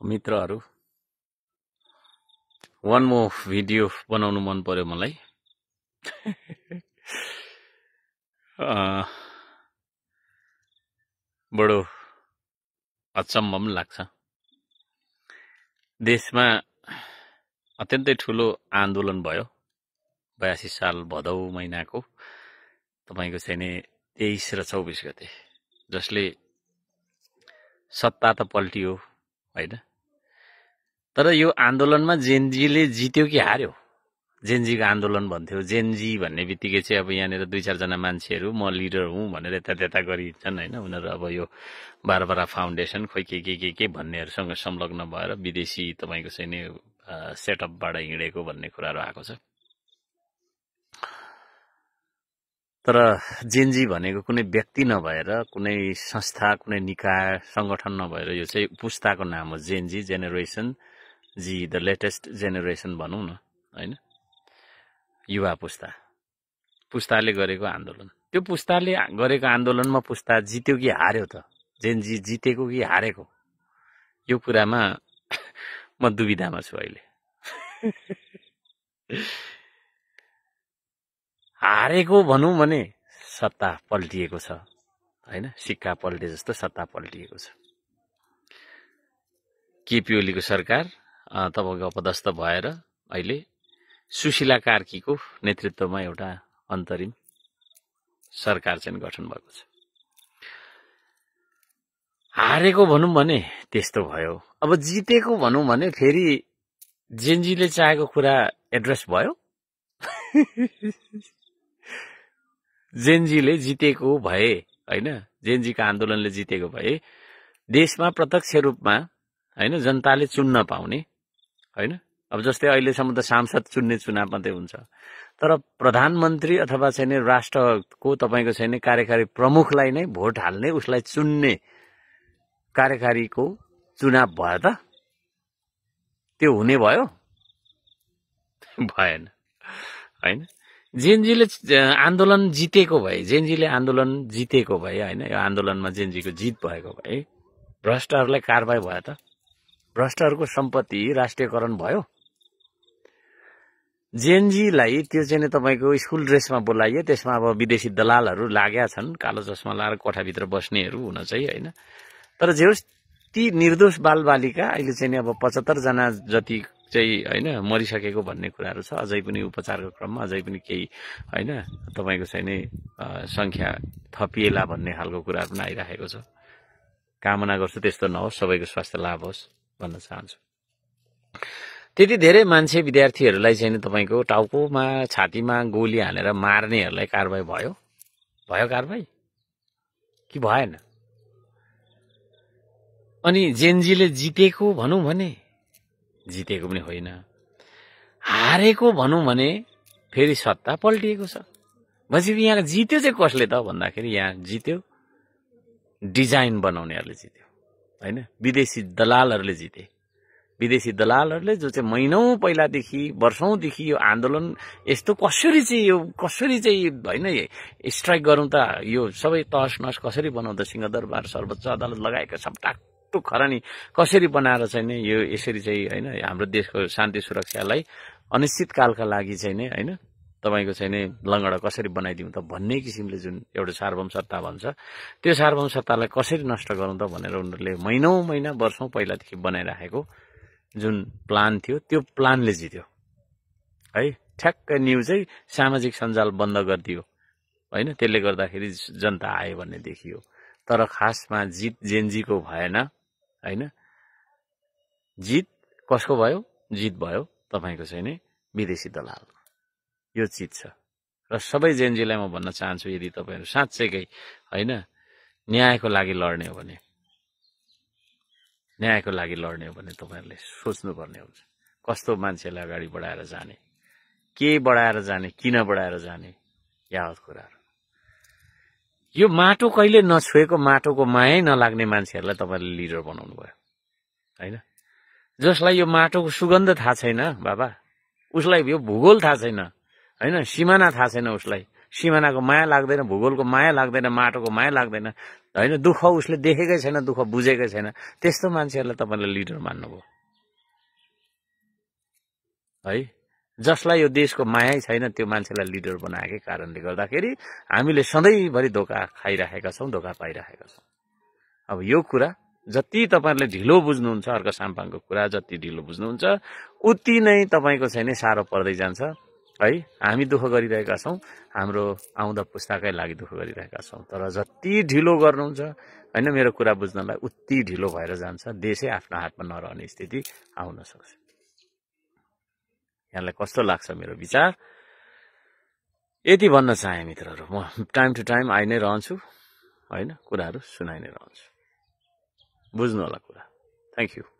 मित्रहरू one more video बनाउनु मन पर्यो मलाई। बडो अचम्म पनि लाग्छ। देशमा अत्यन्तै ठूलो आन्दोलन भयो 82 साल भदौ महिनाको तपाईको चाहिँ नि 23 र 24 गते, जसले सत्ता त पल्टियो हैन। तर यो आन्दोलनमा जेनजीले जित्यो कि हार्यो? जेनजीको आन्दोलन भन्थ्यो। जेनजी भन्ने बित्तिकै चाहिँ अब यहाँनिर 2-4 जना मान्छेहरू म लिडर हुँ भनेर यता त्यता गरिन्छन् हैन। उनीहरू अब यो बारबारा फाउन्डेसन खोइ के भन्नेहरूसँग संलग्न भएर विदेशी तपाईको चाहिँ नि सेटअपबाट हिँडेको भन्ने कुराहरू आएको छ। तर जेनजी भनेको कुनै व्यक्ति नभएर, कुनै संस्था, कुनै निकाय, संगठन नभएर यो चाहिँ पुस्ताको नाम हो। Gen Z, generation Z, the latest generation भनौं न हैन। युवा पुस्ताले गरेको आन्दोलन। त्यो पुस्ताले गरेको आन्दोलनमा पुस्ता जित्यो कि हार्यो त? जेनजी जितेको कि हारेको? यो कुरामा म दुविधामा छु अहिले। हारेको भनौं भने सत्ता पल्टिएको छ हैन। सिक्का पल्टे जस्तो सत्ता पल्टिएको छ। केपी ओलीको सरकार तपाईको अपदस्थ भएर अहिले सुशीला कार्कीको नेतृत्वमा एउटा अन्तरिम सरकार चाहिँ गठन भएको छ। हारेको भनौं भने त्यस्तो भयो। अब जितेको भनौं भने फेरि जेनजीले चाहेको कुरा एड्रेस भयो। जेनजीले जितेको भए हैन, जेनजीका आन्दोलनले जितेको भए देशमा प्रत्यक्ष रूपमा हैन जनताले चुन्न पाउने हैन। अब जस्तै अहिलेसम्म त सांसद चुन्ने चुनाव मात्रै हुन्छ, तर प्रधानमन्त्री अथवा चाहिँ नि राष्ट्रको तपाईको चाहिँ नि कार्यकारी प्रमुखलाई नै भोट हाल्ने, उसलाई चुन्ने कार्यकारीको चुनाव भयो त? त्यो हुने भयो? भएन हैन। जेनजीले आन्दोलन जितेको भए, जेनजीले आन्दोलन जितेको भए हैन, यो आन्दोलनमा जेनजीको जित भएको भए भ्रष्टहरूलाई कारबाही भयो त? भ्रष्टहरूको सम्पत्ति राष्ट्रियकरण भयो? जेनजीलाई त्यो चाहिँ नि तपाईको स्कुल ड्रेसमा बोलाइए, त्यसमा अब विदेशी दलालहरू लाग्या छन्, कालो चस्मा लाएर कोठाभित्र बस्नेहरू हुन चाहिँ हैन। तर जे होस् ती निर्दोष बालबालिका अहिले चाहिँ नि अब 75 जना जति चाहिँ हैन मरिसकेको भन्ने कुराहरू छ। अझै पनि उपचारको क्रममा अझै पनि केही हैन तपाईको चाहिँ नि संख्या थपिएला भन्ने खालको कुराहरू पनि आइराखेको छ। कामना गर्छु त्यस्तो नहोस्, सबैको स्वास्थ्य लाभ होस् भन्न चाहन्छु। त्यति धेरै मान्छे विद्यार्थीहरूलाई चाहिँ नि तपाईको टाउकोमा छातीमा गोली हानेर मार्नेहरूलाई कारबाही भयो? भयो कारबाही कि भएन? अनि जेनजीले जितेको भनौं भने जितेको पनि होइन। हारेको भनौं भने फेरि सत्ता पल्टिएको छ। भनेपछि यहाँ जित्यो चाहिँ कसले त भन्दाखेरि यहाँ जित्यो डिजाइन बनाउनेहरूले जित्यो हैन। विदेशी दलालहरूले जिते। विदेशी दलालहरूले जो चाहिँ महिनौं पहिलादेखि वर्षौंदेखि यो आन्दोलन यस्तो कसरी चाहिँ हैन स्ट्राइक गरौं त, यो सबै तहस नहस कसरी बनाउँदा, सिंहदरबार सर्वोच्च अदालत लगाएका सब टाकटुक खरानी कसरी बनाएर चाहिँ नि यो यसरी चाहिँ हैन हाम्रो देशको शान्ति सुरक्षालाई अनिश्चितकालका लागि चाहिँ नि हैन तपाईको चाहिँ नि लंगडा कसरी बनाइदिउँ त भन्ने किसिमले जुन एउटा सार्वभौम सत्ता भन्छ, त्यो सार्वभौम सत्तालाई कसरी नष्ट गरौँ त भनेर उनीहरूले महिनौं महिना वर्षौं पहिलादेखि बनाइराखेको जुन प्लान थियो, त्यो प्लानले जित्यो है। ठ्याक्क न्यूजै सामाजिक सञ्जाल बन्द गरिदियो हैन। त्यसले गर्दाखेरि जनता आयो भन्ने देखियो। तर खासमा जित जेनजीको भएन हैन। जित कसको भयो? जित भयो तपाईको चाहिँ नि विदेशी दलालको। यो चिज छ र सबै जेनजीलाई म भन्न चाहन्छु, यदि तपाईहरु साँच्चैकै हैन न्यायको लागि लड्ने हो भने, न्यायको लागि लड्ने हो भने तपाईहरुले सोच्नुपर्ने हुन्छ कस्तो मान्छेलाई अगाडि बढाएर जाने, के बढाएर जाने, किन बढाएर जाने, यावत कुराहरु। यो माटो कहिले नछुएको, माटोको मायै नलाग्ने मान्छेहरुलाई तपाईहरुले लिडर बनाउनु भयो हैन। जसलाई यो माटोको सुगन्ध थाहा छैन बाबा, उसलाई यो भूगोल थाहा छैन हैन, सिमाना थाहा छैन, उसलाई सिमानाको माया लाग्दैन, भूगोलको माया लाग्दैन, माटोको माया लाग्दैन, होइन दुःख उसले देखेकै छैन, दुःख बुझेकै छैन, त्यस्तो मान्छेहरूलाई तपाईँले लिडर मान्नुभयो है। जसलाई यो देशको मायै छैन त्यो मान्छेलाई लिडर बनाएकै कारणले गर्दाखेरि हामीले सधैँभरि धोका खाइराखेका छौँ, धोका पाइराखेका छौँ। अब यो कुरा जति तपाईँहरूले ढिलो बुझ्नुहुन्छ, अर्को साम्पाङको कुरा जति ढिलो बुझ्नुहुन्छ उति नै तपाईँको चाहिँ नि साह्रो पर्दै जान्छ है। हामी दुःख गरिरहेका छौँ, हाम्रो आउँदा पुस्ताकै लागि दुःख गरिरहेका छौँ, तर जति ढिलो गर्नुहुन्छ होइन मेरो कुरा बुझ्नलाई उति ढिलो भएर जान्छ, देशै आफ्नो हातमा नरहने स्थिति आउन सक्छ। यहाँलाई कस्तो लाग्छ मेरो विचार, यति भन्न चाहे मित्रहरू। म टाइम टु टाइम आइ नै रहन्छु होइन, कुराहरू सुनाइ नै रहन्छु, बुझ्नु होला कुरा। Thank you.